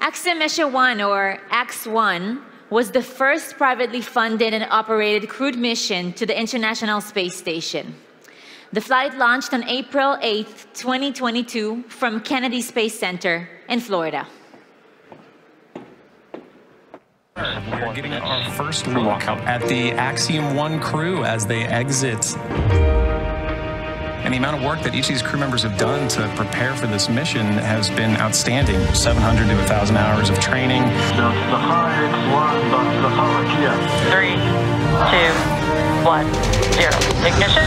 Axiom Mission 1, or AX-1, was the first privately funded and operated crewed mission to the International Space Station. The flight launched on April 8, 2022 from Kennedy Space Center in Florida. We're getting our first look at the Axiom-1 crew as they exit. And the amount of work that each of these crew members have done to prepare for this mission has been outstanding. 700 to 1,000 hours of training. 3, 2, 1, 0. Ignition.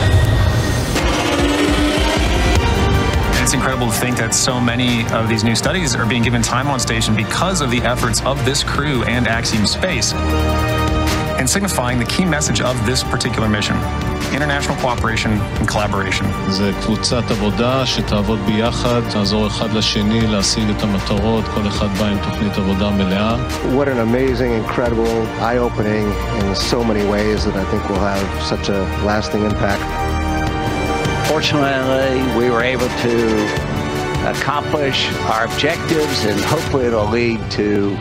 And it's incredible to think that so many of these new studies are being given time on station because of the efforts of this crew and Axiom Space, and signifying the key message of this particular mission: international cooperation and collaboration. זה קבוצת עבודה שתעבוד ביחד, תעזור אחד לשני להשיג את המטרות, כל אחד בא עם תוכנית עבודה מלאה. What an amazing, incredible, eye-opening in so many ways that I think will have such a lasting impact. Fortunately, we were able to accomplish our objectives, and hopefully it'll lead to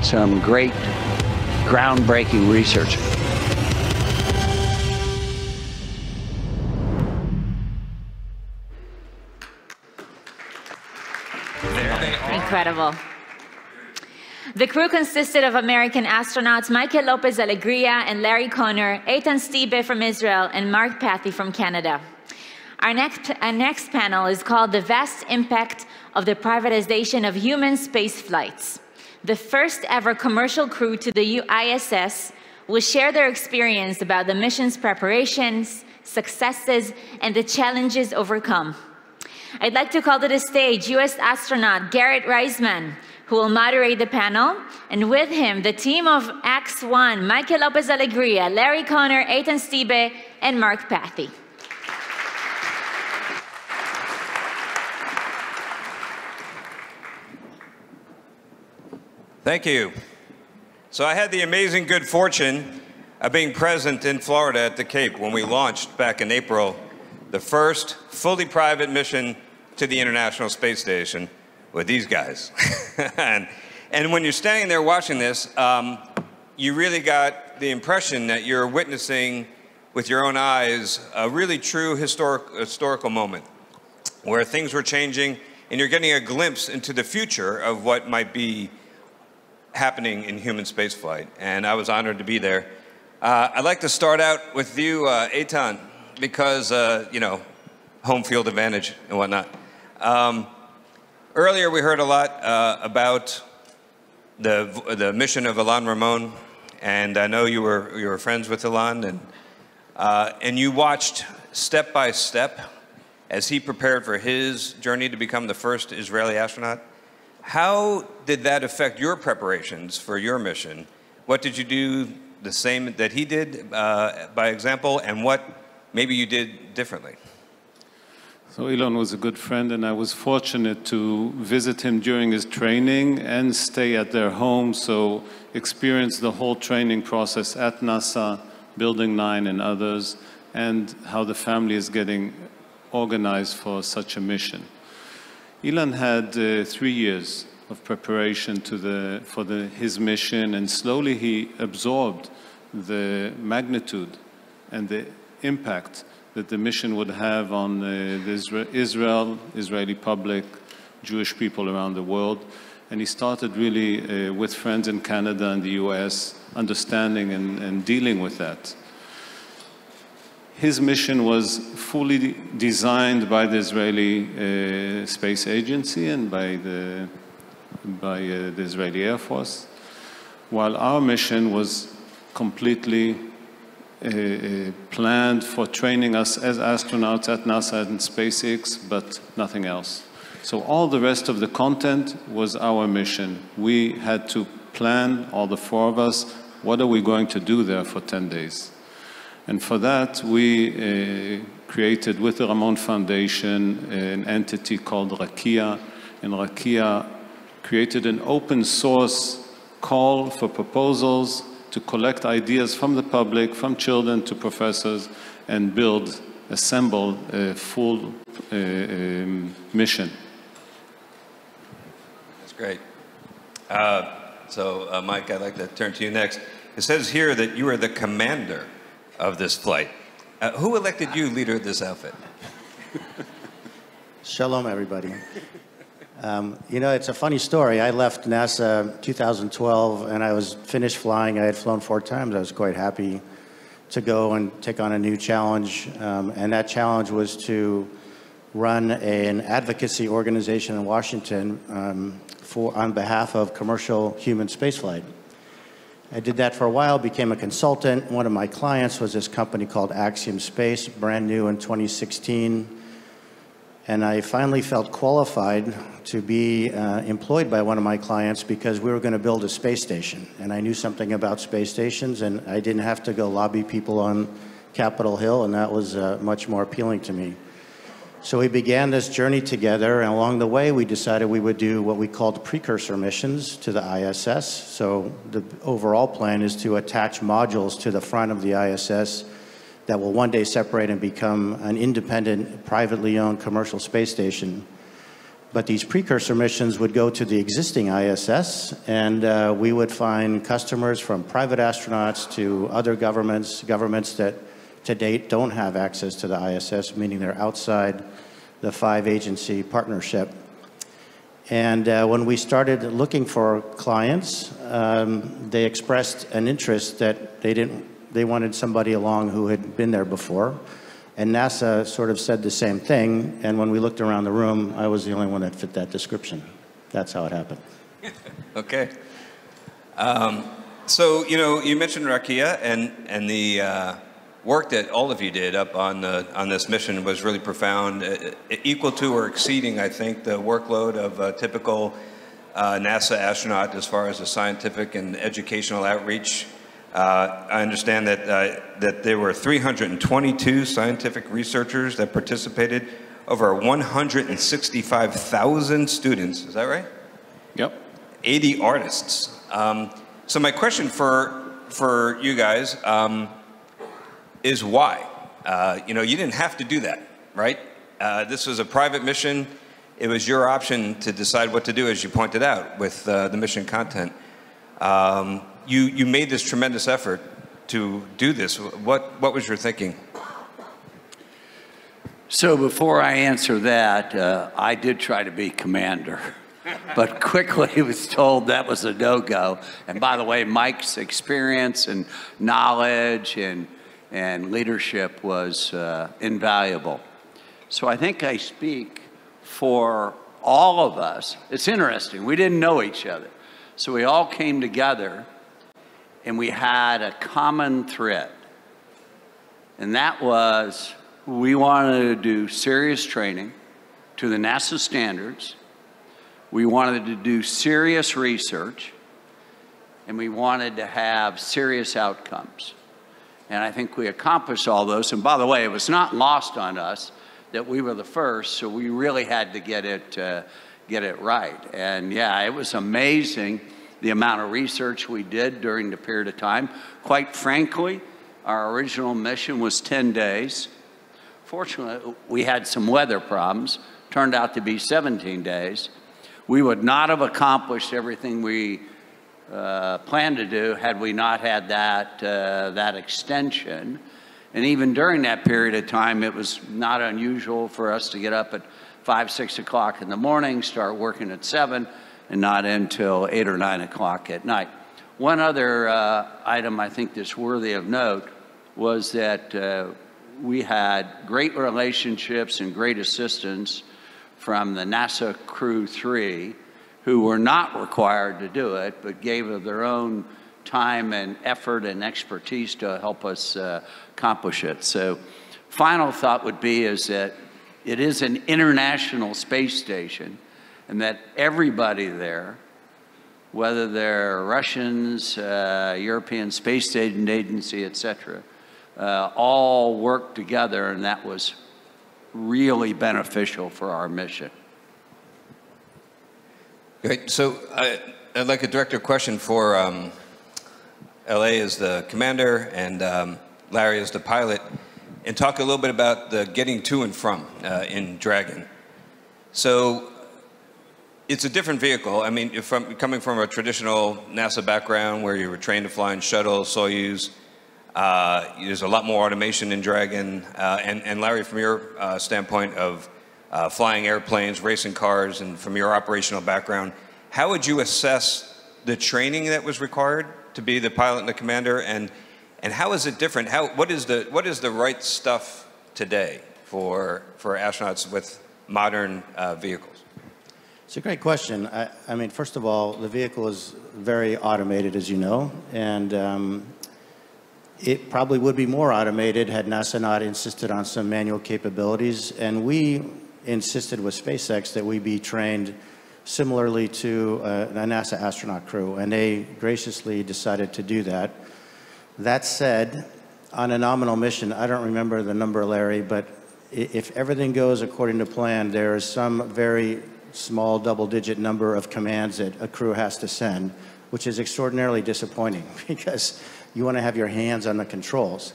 some great groundbreaking research. Incredible. The crew consisted of American astronauts Michael López-Alegría and Larry Connor, Eytan Stibbe from Israel, and Mark Pathy from Canada. Our next panel is called The Vast Impact of the Privatization of Human Space Flights. The first ever commercial crew to the ISS will share their experience about the mission's preparations, successes, and the challenges overcome. I'd like to call to the stage U.S. astronaut Garrett Reisman, who will moderate the panel, and with him, the team of AX-1, Michael López-Alegría, Larry Connor, Eytan Stibbe, and Mark Pathy. Thank you. So I had the amazing good fortune of being present in Florida at the Cape when we launched back in April the first fully private mission to the International Space Station with these guys. and when you're standing there watching this, you really got the impression that you're witnessing with your own eyes a really true historical moment where things were changing and you're getting a glimpse into the future of what might be happening in human spaceflight, and I was honored to be there. I'd like to start out with you, Eytan, because, you know, home field advantage and whatnot. Earlier we heard a lot about the mission of Ilan Ramon, and I know you were friends with Ilan, and you watched step by step as he prepared for his journey to become the first Israeli astronaut. How did that affect your preparations for your mission? What did you do the same that he did by example, and what maybe you did differently? So Ilan was a good friend, and I was fortunate to visit him during his training and stay at their home, so experience the whole training process at NASA, Building 9 and others, and how the family is getting organized for such a mission. Ilan had 3 years of preparation for his mission, and slowly he absorbed the magnitude and the impact that the mission would have on the Israeli public, Jewish people around the world. And he started really with friends in Canada and the US, understanding and dealing with that. His mission was fully designed by the Israeli Space Agency and by the Israeli Air Force, while our mission was completely planned for training us as astronauts at NASA and SpaceX, but nothing else. So all the rest of the content was our mission. We had to plan, all the four of us, what are we going to do there for 10 days? And for that, we created with the Ramon Foundation an entity called Rakia, and Rakia created an open source call for proposals to collect ideas from the public, from children to professors, and assemble a full mission. That's great. Mike, I'd like to turn to you next. It says here that you are the commander of this flight. Who elected you leader of this outfit? Shalom, everybody. You know, it's a funny story. I left NASA 2012, and I was finished flying. I had flown 4 times. I was quite happy to go and take on a new challenge, and that challenge was to run an advocacy organization in Washington on behalf of commercial human spaceflight. I did that for a while, became a consultant. One of my clients was this company called Axiom Space, brand new in 2016. And I finally felt qualified to be employed by one of my clients because we were going to build a space station. And I knew something about space stations, and I didn't have to go lobby people on Capitol Hill, and that was much more appealing to me. So we began this journey together, and along the way we decided we would do what we called precursor missions to the ISS. So the overall plan is to attach modules to the front of the ISS that will one day separate and become an independent, privately owned commercial space station. But these precursor missions would go to the existing ISS, and we would find customers from private astronauts to other governments that to date don't have access to the ISS, meaning they're outside the 5-agency partnership. And when we started looking for clients, they expressed an interest that they wanted somebody along who had been there before. And NASA sort of said the same thing. And when we looked around the room, I was the only one that fit that description. That's how it happened. Okay. So, you know, you mentioned Rakia, and the work that all of you did up on this mission was really profound, equal to or exceeding, I think, the workload of a typical NASA astronaut as far as the scientific and educational outreach. I understand that there were 322 scientific researchers that participated, over 165,000 students. Is that right? Yep. 80 artists. So my question for you guys is why? You know, you didn't have to do that, right? This was a private mission. It was your option to decide what to do, as you pointed out, with the mission content. You made this tremendous effort to do this. What was your thinking? So before I answer that, I did try to be commander, but quickly was told that was a no-go. And by the way, Mike's experience and knowledge and leadership was invaluable. So I think I speak for all of us. It's interesting, we didn't know each other. So we all came together and we had a common thread. And that was, we wanted to do serious training to the NASA standards. We wanted to do serious research, and we wanted to have serious outcomes. And I think we accomplished all those. And by the way, it was not lost on us that we were the first, so we really had to get it right. And yeah, it was amazing the amount of research we did during the period of time. Quite frankly, our original mission was 10 days. Fortunately, we had some weather problems. Turned out to be 17 days. We would not have accomplished everything we planned to do had we not had that extension. And even during that period of time, it was not unusual for us to get up at 5, 6 o'clock in the morning, start working at 7, and not until 8 or 9 o'clock at night. One other item I think that's worthy of note was that we had great relationships and great assistance from the NASA Crew 3, who were not required to do it, but gave of their own time and effort and expertise to help us accomplish it. So final thought would be is that it is an international space station, and that everybody there, whether they're Russians, European Space Agency, et cetera, all work together, and that was really beneficial for our mission. Great. So I'd like to direct a question for LA as the commander and Larry as the pilot, and talk a little bit about the getting to and from in Dragon. So it's a different vehicle. I mean, coming from a traditional NASA background where you were trained to fly in shuttle, Soyuz, there's a lot more automation in Dragon. And Larry, from your standpoint of flying airplanes, racing cars, and from your operational background, how would you assess the training that was required to be the pilot and the commander, and how is it different? What is the right stuff today for astronauts with modern vehicles? It's a great question. I mean, first of all, the vehicle is very automated, as you know, and it probably would be more automated had NASA not insisted on some manual capabilities. And we insisted with SpaceX that we be trained similarly to a NASA astronaut crew, and they graciously decided to do that. That said, on a nominal mission, I don't remember the number, Larry, but if everything goes according to plan, there is some very small double-digit number of commands that a crew has to send, which is extraordinarily disappointing because you want to have your hands on the controls.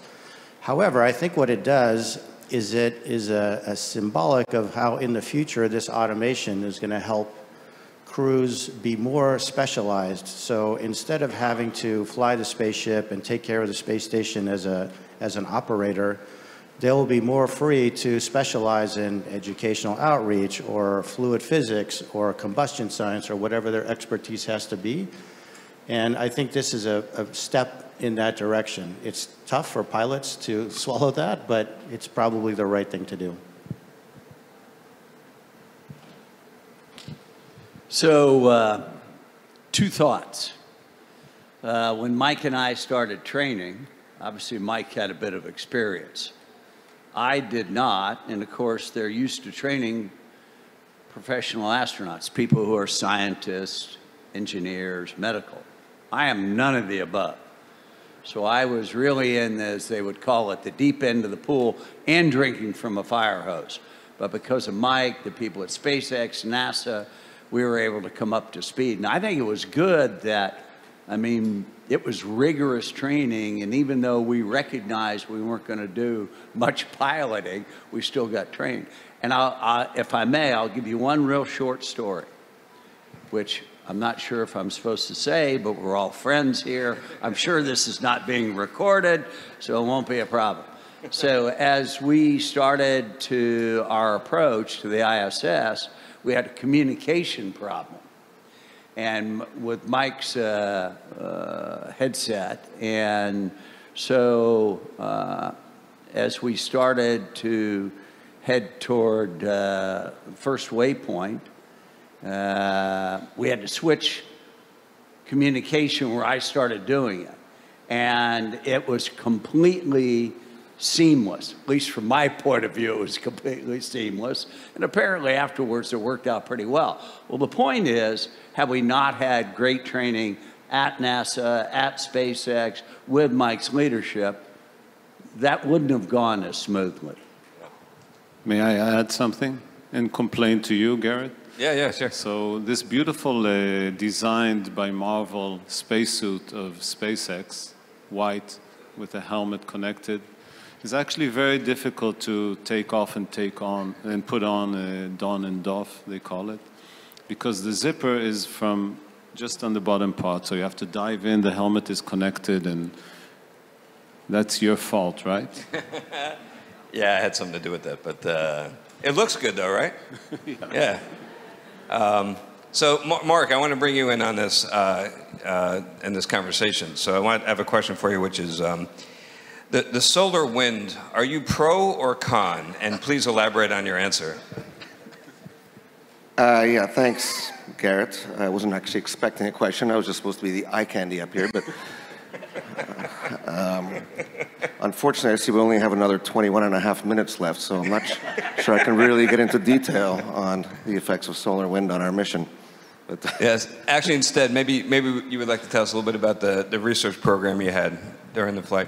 However, I think what it does is it is a symbolic of how in the future this automation is going to help crews be more specialized. So instead of having to fly the spaceship and take care of the space station as an operator, they'll be more free to specialize in educational outreach or fluid physics or combustion science or whatever their expertise has to be. And I think this is a step in that direction. It's tough for pilots to swallow that, but it's probably the right thing to do. So, two thoughts. When Mike and I started training, obviously Mike had a bit of experience. I did not, and of course they're used to training professional astronauts, people who are scientists, engineers, medical. I am none of the above. So I was really in, as they would call it, the deep end of the pool and drinking from a fire hose. But because of Mike, the people at SpaceX, NASA, we were able to come up to speed. And I think it was good that, I mean, it was rigorous training, and even though we recognized we weren't going to do much piloting, we still got trained. And if I may, I'll give you one real short story, which I'm not sure if I'm supposed to say, but we're all friends here. I'm sure this is not being recorded, so it won't be a problem. So as we started to our approach to the ISS, we had a communication problem. And with Mike's headset. And so as we started to head toward first waypoint, we had to switch communication where I started doing it. And it was completely seamless. At least from my point of view, it was completely seamless. And apparently afterwards, it worked out pretty well. Well, the point is, had we not had great training at NASA, at SpaceX, with Mike's leadership, that wouldn't have gone as smoothly. May I add something and complain to you, Garrett? Yeah, sure. So this beautiful designed by Marvel spacesuit of SpaceX, white with a helmet connected, is actually very difficult to take off and take on and put on don and doff, they call it, because the zipper is from just on the bottom part, so you have to dive in, the helmet is connected, and that's your fault, right? Yeah, I had something to do with that, but it looks good though, right? Yeah. So Mark, I want to bring you in on this in this conversation. So I have a question for you, which is the solar wind. Are you pro or con? And please elaborate on your answer. Yeah, thanks, Garrett. I wasn't actually expecting a question. I was just supposed to be the eye candy up here, but unfortunately, I see we only have another 21 and a half minutes left, so I'm not sure I can really get into detail on the effects of solar wind on our mission. But yes, actually, instead, maybe you would like to tell us a little bit about the research program you had during the flight.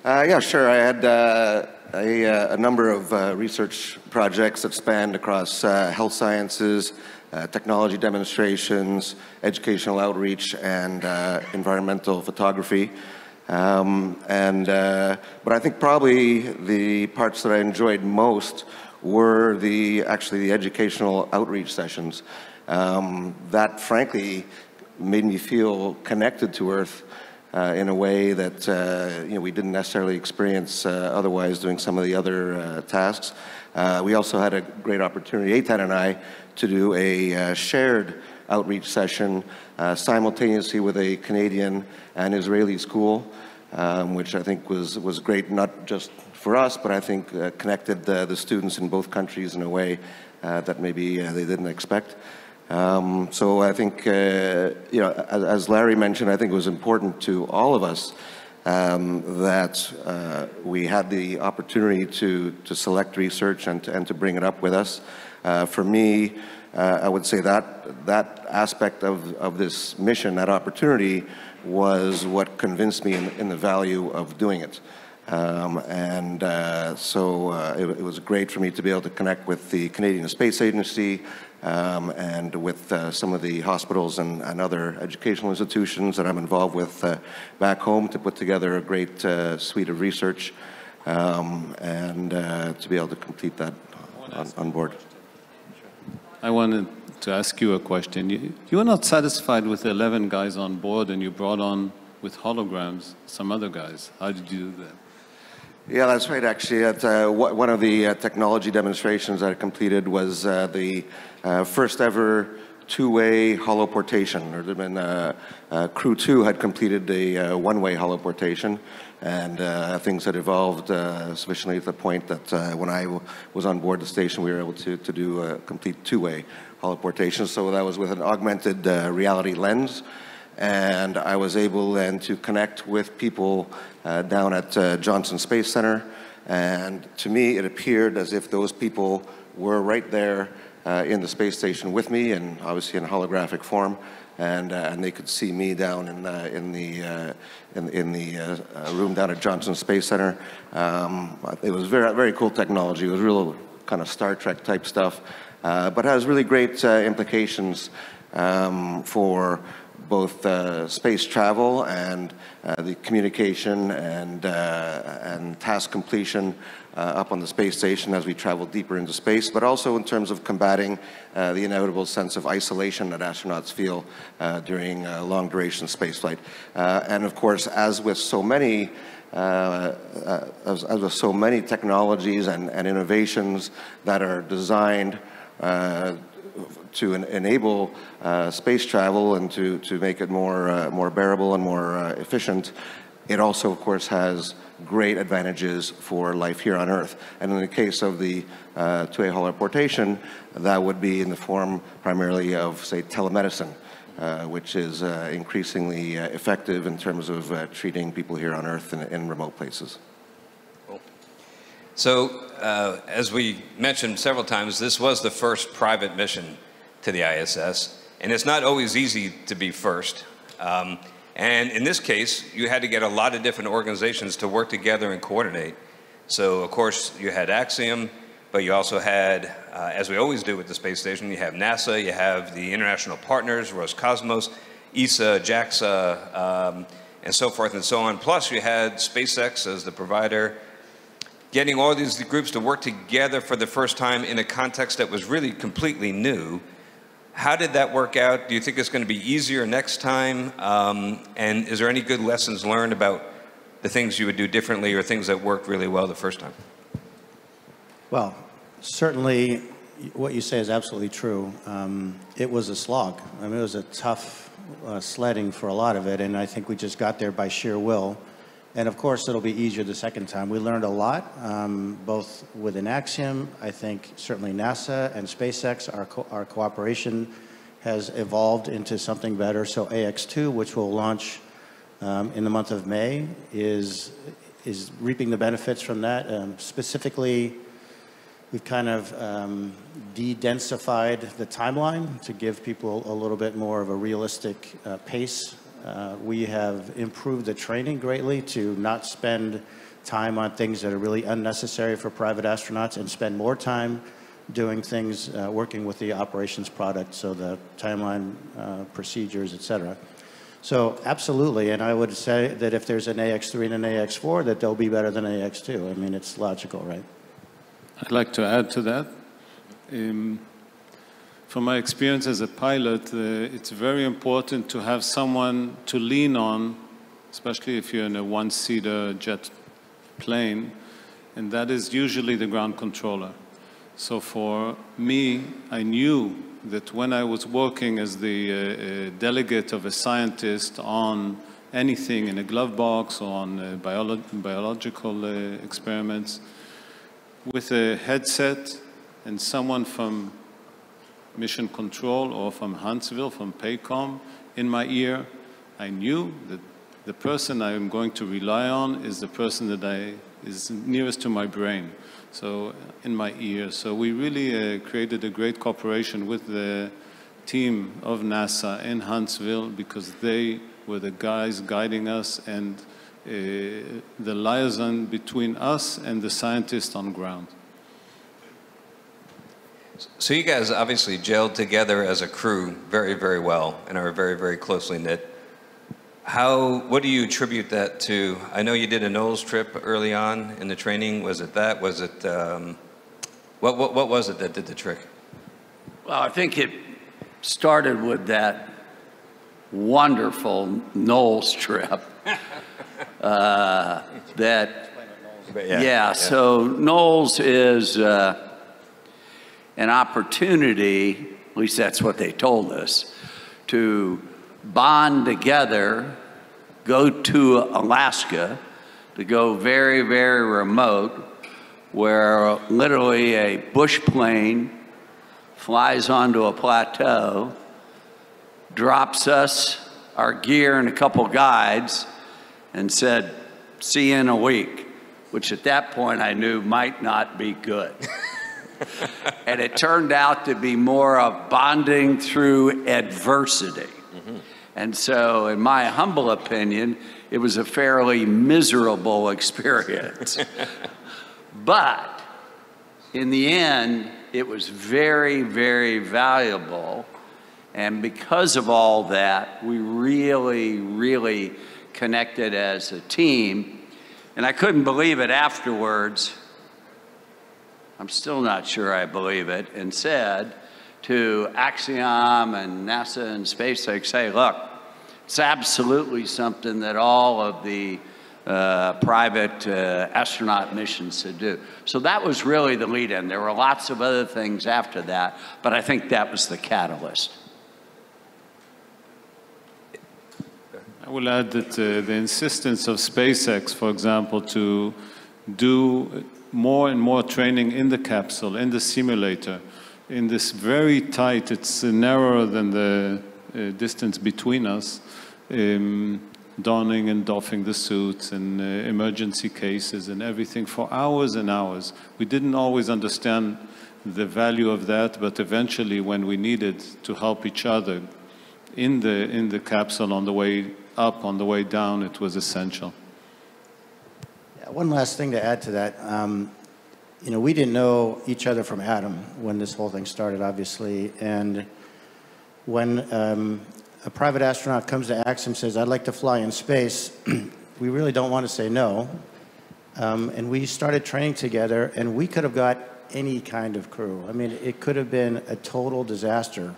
Yeah, sure. I had a number of research projects that spanned across health sciences, technology demonstrations, educational outreach, and environmental photography. But I think probably the parts that I enjoyed most were actually the educational outreach sessions. That, frankly, made me feel connected to Earth in a way that we didn't necessarily experience otherwise doing some of the other tasks. We also had a great opportunity, Eytan and I, to do a shared outreach session simultaneously with a Canadian and Israeli school, which I think was great, not just for us, but I think connected the students in both countries in a way that maybe they didn't expect. So I think, as Larry mentioned, I think it was important to all of us that we had the opportunity to select research and to bring it up with us. For me, I would say that aspect of this mission, that opportunity, was what convinced me in the value of doing it. So it was great for me to be able to connect with the Canadian Space Agency and with some of the hospitals and other educational institutions that I'm involved with back home to put together a great suite of research and to be able to complete that on board. I wanted to ask you a question. You were not satisfied with 11 guys on board, and you brought on, with holograms, some other guys. How did you do that? Yeah, that's right, actually. One of the technology demonstrations that I completed was the first ever two-way holoportation. There had been, Crew 2 had completed a one-way holoportation, and things had evolved sufficiently to the point that when I was on board the station, we were able to do a complete two-way holoportation. So that was with an augmented reality lens. And I was able then to connect with people down at Johnson Space Center. And to me, it appeared as if those people were right there in the space station with me, and obviously in holographic form. And they could see me down in the room down at Johnson Space Center. It was very, very cool technology. It was real kind of Star Trek type stuff, but has really great implications for both space travel and the communication and task completion up on the space station as we travel deeper into space, but also in terms of combating the inevitable sense of isolation that astronauts feel during long-duration spaceflight. And of course, as with so many technologies and innovations that are designed to enable space travel and to make it more bearable and more efficient, it also, of course, has great advantages for life here on Earth. And in the case of the two-way holoportation, that would be in the form primarily of, say, telemedicine, which is increasingly effective in terms of treating people here on Earth in remote places. Cool. So, as we mentioned several times, this was the first private mission to the ISS, and it's not always easy to be first. And in this case, you had to get a lot of different organizations to work together and coordinate. So, of course, you had Axiom, but you also had, as we always do with the space station, you have NASA, you have the international partners, Roscosmos, ESA, JAXA, and so forth and so on. Plus, you had SpaceX as the provider, getting all these groups to work together for the first time in a context that was really completely new. How did that work out? Do you think it's going to be easier next time? And is there any good lessons learned about the things you would do differently or things that worked really well the first time? Well, certainly what you say is absolutely true. It was a slog. I mean, it was a tough sledding for a lot of it, and I think we just got there by sheer will. And of course, it'll be easier the second time. We learned a lot, both within Axiom. I think certainly NASA and SpaceX, our cooperation has evolved into something better. So AX-2, which will launch in the month of May, is reaping the benefits from that. Specifically, we've kind of de-densified the timeline to give people a little bit more of a realistic pace. We have improved the training greatly to not spend time on things that are really unnecessary for private astronauts and spend more time doing things, working with the operations product, so the timeline, procedures, et cetera. So absolutely, and I would say that if there's an AX-3 and an AX-4, that they'll be better than AX-2. I mean, it's logical, right? I'd like to add to that. from my experience as a pilot, it's very important to have someone to lean on, especially if you're in a one-seater jet plane, and that is usually the ground controller. So for me, I knew that when I was working as the delegate of a scientist on anything in a glove box or on biological experiments, with a headset and someone from Mission Control or from Huntsville, from PACOM, in my ear, I knew that the person I am going to rely on is the person that is nearest to my brain, so in my ear. So we really created a great cooperation with the team of NASA in Huntsville, because they were the guys guiding us and the liaison between us and the scientists on ground. So you guys obviously gelled together as a crew very, very well and are very, very closely knit. What do you attribute that to? I know you did a nose trip early on in the training. Was it that? Was it, what was it that did the trick? Well, I think it started with that wonderful Knowles trip. So Knowles is an opportunity, at least that's what they told us, to bond together, go to Alaska, to go very, very remote, where literally a bush plane flies onto a plateau, drops us, our gear, and a couple guides, and said, "See you in a week," which at that point I knew might not be good. And it turned out to be more of bonding through adversity. Mm-hmm. And so, in my humble opinion, it was a fairly miserable experience. But in the end, it was very, very valuable. And because of all that, we really, really connected as a team. And I couldn't believe it afterwards. I'm still not sure I believe it, and said to Axiom and NASA and SpaceX, say, look, it's absolutely something that all of the private astronaut missions should do. So that was really the lead-in. There were lots of other things after that, but I think that was the catalyst. I will add that the insistence of SpaceX, for example, to do more and more training in the capsule, in the simulator, in this very tight, it's narrower than the distance between us, donning and doffing the suits and emergency cases and everything for hours and hours. We didn't always understand the value of that, but eventually when we needed to help each other in the capsule on the way up, on the way down, it was essential. One last thing to add to that. You know, we didn't know each other from Adam when this whole thing started, obviously. And when a private astronaut comes to Axiom and says, I'd like to fly in space, we really don't want to say no. And we started training together, and we could have got any kind of crew. I mean, it could have been a total disaster.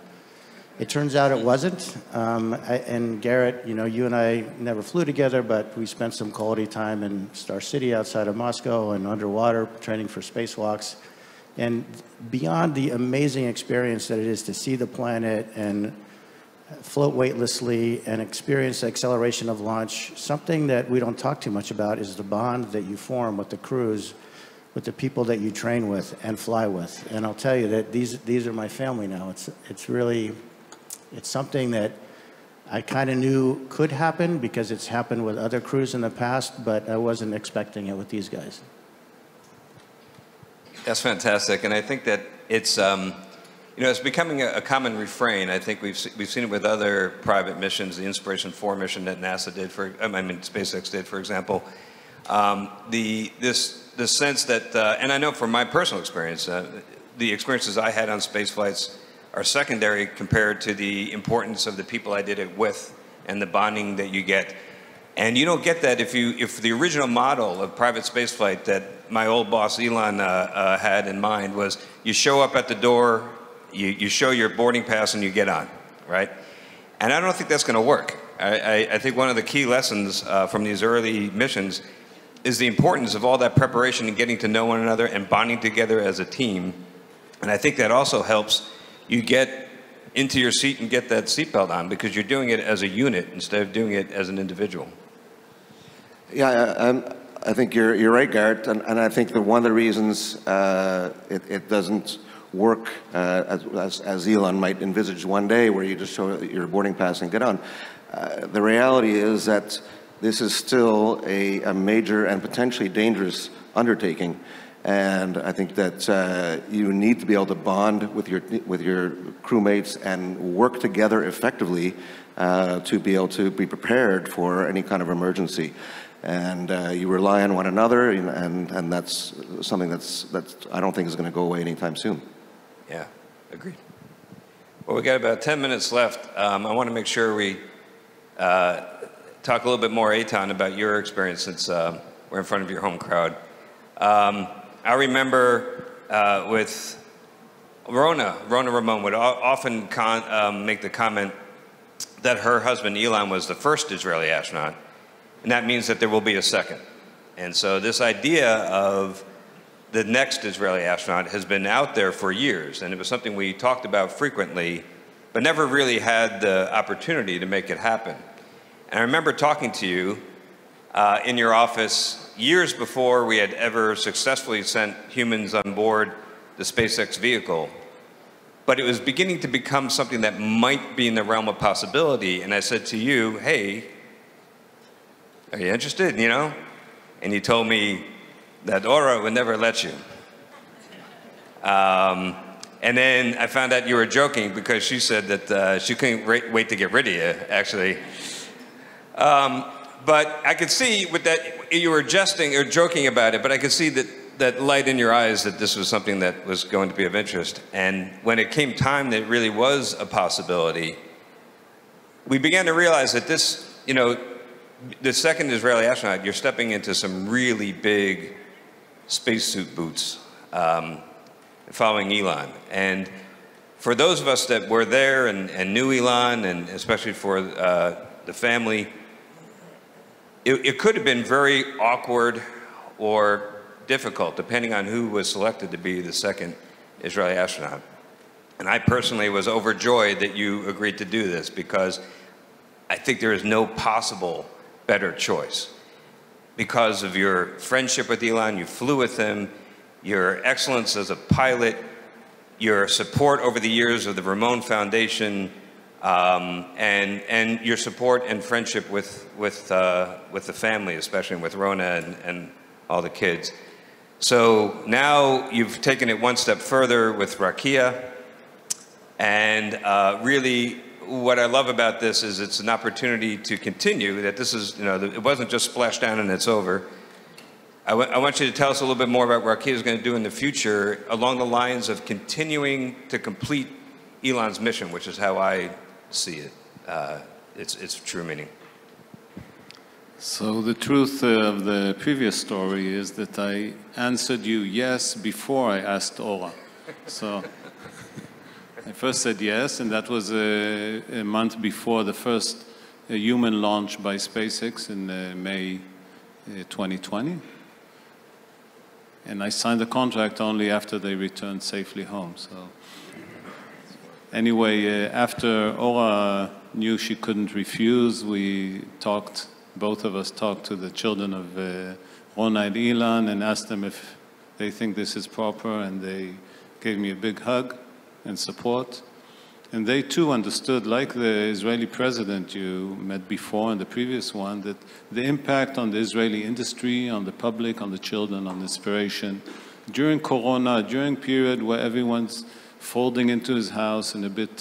It turns out it wasn't. And Garrett, you know, you and I never flew together, but we spent some quality time in Star City outside of Moscow and underwater training for spacewalks. And beyond the amazing experience that it is to see the planet and float weightlessly and experience the acceleration of launch, something that we don't talk too much about is the bond that you form with the crews, with the people that you train with and fly with. And I'll tell you that these are my family now. It's something that I kind of knew could happen because it's happened with other crews in the past, but I wasn't expecting it with these guys. That's fantastic, and I think that it's, you know, it's becoming a common refrain. I think we've seen it with other private missions, the Inspiration 4 mission that NASA did, SpaceX did, for example. The sense that, and I know from my personal experience, the experiences I had on space flights are secondary compared to the importance of the people I did it with and the bonding that you get. And you don't get that if the original model of private spaceflight that my old boss Ilan had in mind was you show up at the door you show your boarding pass and you get on, right? And I don't think that's going to work. I think one of the key lessons from these early missions is the importance of all that preparation and getting to know one another and bonding together as a team. And I think that also helps you get into your seat and get that seatbelt on, because you're doing it as a unit instead of doing it as an individual. Yeah, I think you're right, Garrett, and I think that one of the reasons it doesn't work as Ilan might envisage one day, where you just show your boarding pass and get on. The reality is that this is still a major and potentially dangerous undertaking. And I think that you need to be able to bond with your crewmates and work together effectively to be able to be prepared for any kind of emergency. And you rely on one another, and that's something that's I don't think is going to go away anytime soon. Yeah, agreed. Well, we got about 10 minutes left. I want to make sure we talk a little bit more, Eytan, about your experience, since we're in front of your home crowd. I remember with Ramon would often make the comment that her husband Ilan was the first Israeli astronaut, and that means that there will be a second. And so this idea of the next Israeli astronaut has been out there for years, and it was something we talked about frequently, but never really had the opportunity to make it happen. And I remember talking to you in your office years before we had ever successfully sent humans on board the SpaceX vehicle. But it was beginning to become something that might be in the realm of possibility. And I said to you, hey, are you interested, you know? And you told me that Ora would never let you. And then I found out you were joking, because she said that she couldn't wait to get rid of you, actually. But I could see with that, you were jesting or joking about it, but I could see that light in your eyes that this was something that was going to be of interest. And when it came time that it really was a possibility, we began to realize that this, you know, the second Israeli astronaut, you're stepping into some really big spacesuit boots, following Ilan. And for those of us that were there and knew Ilan, and especially for the family, it could have been very awkward or difficult, depending on who was selected to be the second Israeli astronaut. And I personally was overjoyed that you agreed to do this, because I think there is no possible better choice. Because of your friendship with Ilan, you flew with him, your excellence as a pilot, your support over the years of the Ramon Foundation, and your support and friendship with the family, especially with Rona and all the kids. So now you've taken it one step further with Rakia, and really what I love about this is it's an opportunity to continue, that this is, you know, it wasn't just splash down and it's over. I want you to tell us a little bit more about what Rakia is going to do in the future along the lines of continuing to complete Ilan's mission, which is how I see it, its true meaning. So the truth of the previous story is that I answered you yes before I asked Ora. So I first said yes, and that was a month before the first human launch by SpaceX in May 2020. And I signed the contract only after they returned safely home. So anyway, after Ora knew she couldn't refuse, we talked, both of us talked to the children of Rona and Ilan and asked them if they think this is proper, and they gave me a big hug and support. And they too understood, like the Israeli president you met before and the previous one, that the impact on the Israeli industry, on the public, on the children, on inspiration, during Corona, during a period where everyone's folding into his house and a bit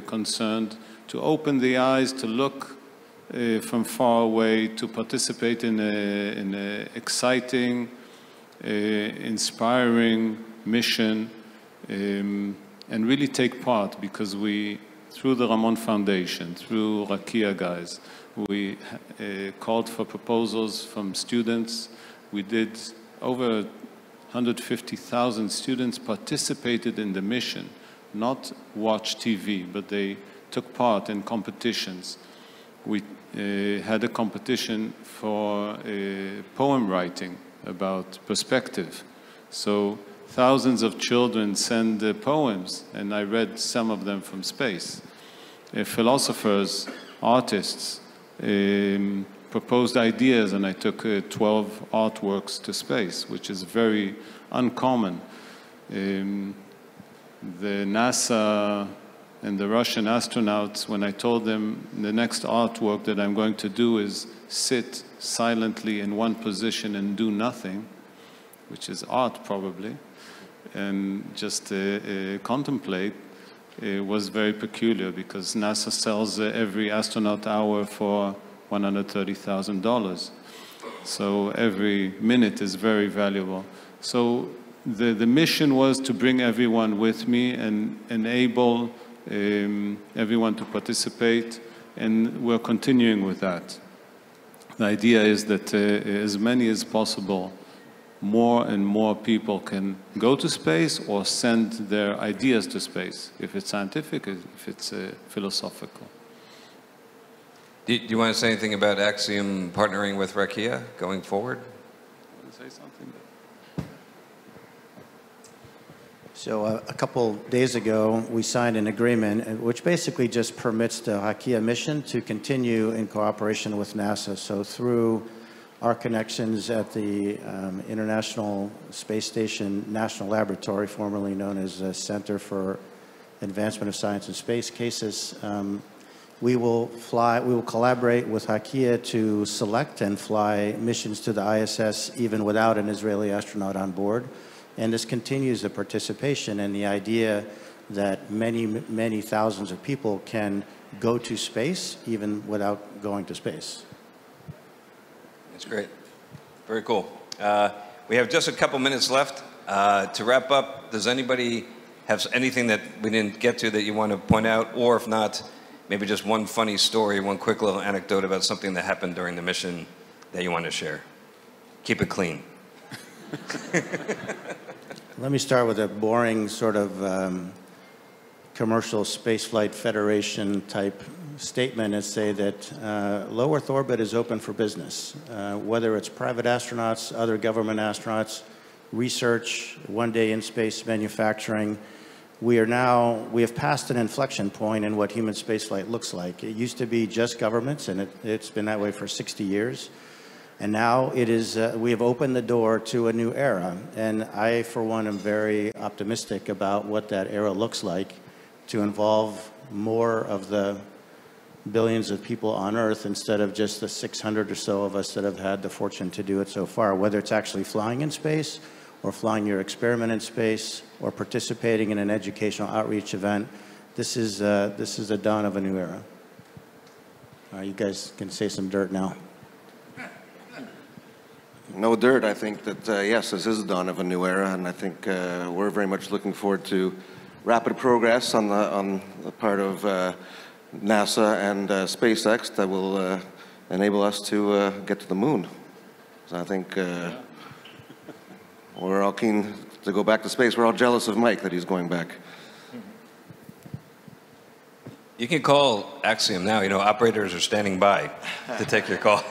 concerned, to open the eyes, to look from far away, to participate in an exciting, inspiring mission, and really take part, because we, through the Ramon Foundation, through Rakia guys, we called for proposals from students. We did over 150,000 students participated in the mission not watch TV, but they took part in competitions. We had a competition for poem writing about perspective. So thousands of children send poems, and I read some of them from space. Philosophers, artists proposed ideas, and I took 12 artworks to space, which is very uncommon. The NASA and the Russian astronauts, when I told them the next artwork that I'm going to do is sit silently in one position and do nothing, which is art probably, and just contemplate, it was very peculiar because NASA sells every astronaut hour for $130,000. So every minute is very valuable. So the mission was to bring everyone with me and enable everyone to participate, and we're continuing with that. The idea is that as many as possible, more and more people can go to space or send their ideas to space, if it's scientific, if it's philosophical. Do you want to say anything about Axiom partnering with Rakia going forward? Want to say something? So a couple days ago, we signed an agreement which basically just permits the Rakia mission to continue in cooperation with NASA. So through our connections at the International Space Station National Laboratory, formerly known as the Center for Advancement of Science and Space, CASIS, we will collaborate with Rakia to select and fly missions to the ISS even without an Israeli astronaut on board. And this continues the participation and the idea that many, many thousands of people can go to space even without going to space. That's great. Very cool. We have just a couple minutes left. To wrap up, does anybody have anything that we didn't get to that you want to point out? Or if not, maybe just one funny story, one quick little anecdote about something that happened during the mission that you want to share. Keep it clean. Let me start with a boring sort of commercial spaceflight federation type statement and say that low Earth orbit is open for business. Whether it's private astronauts, other government astronauts, research, one-day in-space manufacturing, we have passed an inflection point in what human spaceflight looks like. It used to be just governments, and it's been that way for 60 years. And now it is, we have opened the door to a new era. And I, for one, am very optimistic about what that era looks like, to involve more of the billions of people on Earth instead of just the 600 or so of us that have had the fortune to do it so far, whether it's actually flying in space or flying your experiment in space or participating in an educational outreach event. This is the dawn of a new era. You guys can say some dirt now. No dirt. I think that, yes, this is the dawn of a new era, and I think we're very much looking forward to rapid progress on the part of NASA and SpaceX that will enable us to get to the moon. So I think we're all keen to go back to space. We're all jealous of Mike that he's going back. You can call Axiom now. You know, operators are standing by to take your call.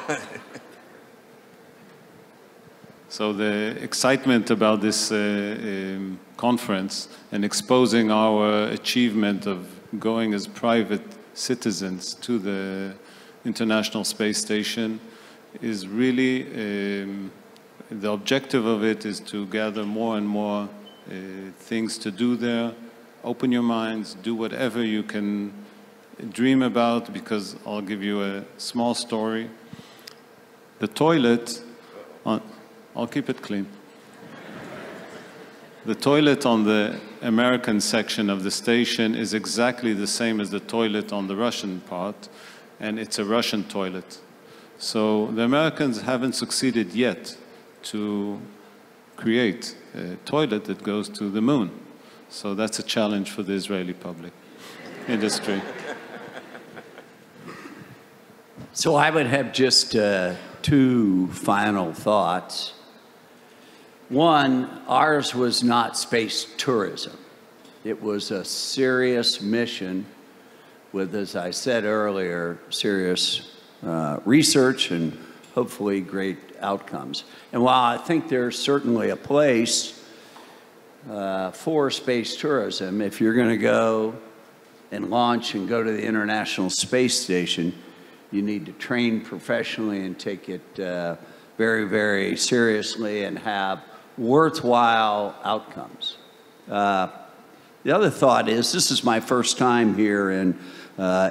So the excitement about this conference and exposing our achievement of going as private citizens to the International Space Station is really, the objective of it is to gather more and more things to do there. Open your minds, do whatever you can dream about, because I'll give you a small story. The toilet, I'll keep it clean. The toilet on the American section of the station is exactly the same as the toilet on the Russian part, and it's a Russian toilet. So the Americans haven't succeeded yet to create a toilet that goes to the moon. So that's a challenge for the Israeli public industry. So I would have just two final thoughts. One, ours was not space tourism. It was a serious mission with, as I said earlier, serious research and hopefully great outcomes. And while I think there's certainly a place for space tourism, if you're going to go and launch and go to the International Space Station, you need to train professionally and take it very, very seriously and have worthwhile outcomes. The other thought is, this is my first time here in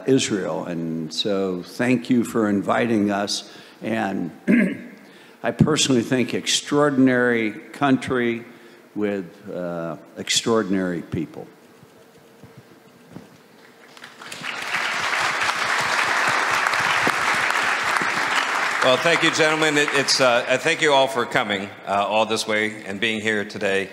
Israel, and so thank you for inviting us. And I personally think extraordinary country with extraordinary people. Well, thank you, gentlemen. Thank you all for coming all this way and being here today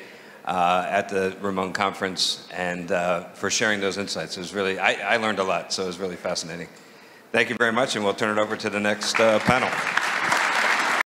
at the Ramon conference and for sharing those insights. It was really, I learned a lot, so it was really fascinating. Thank you very much, and we'll turn it over to the next panel.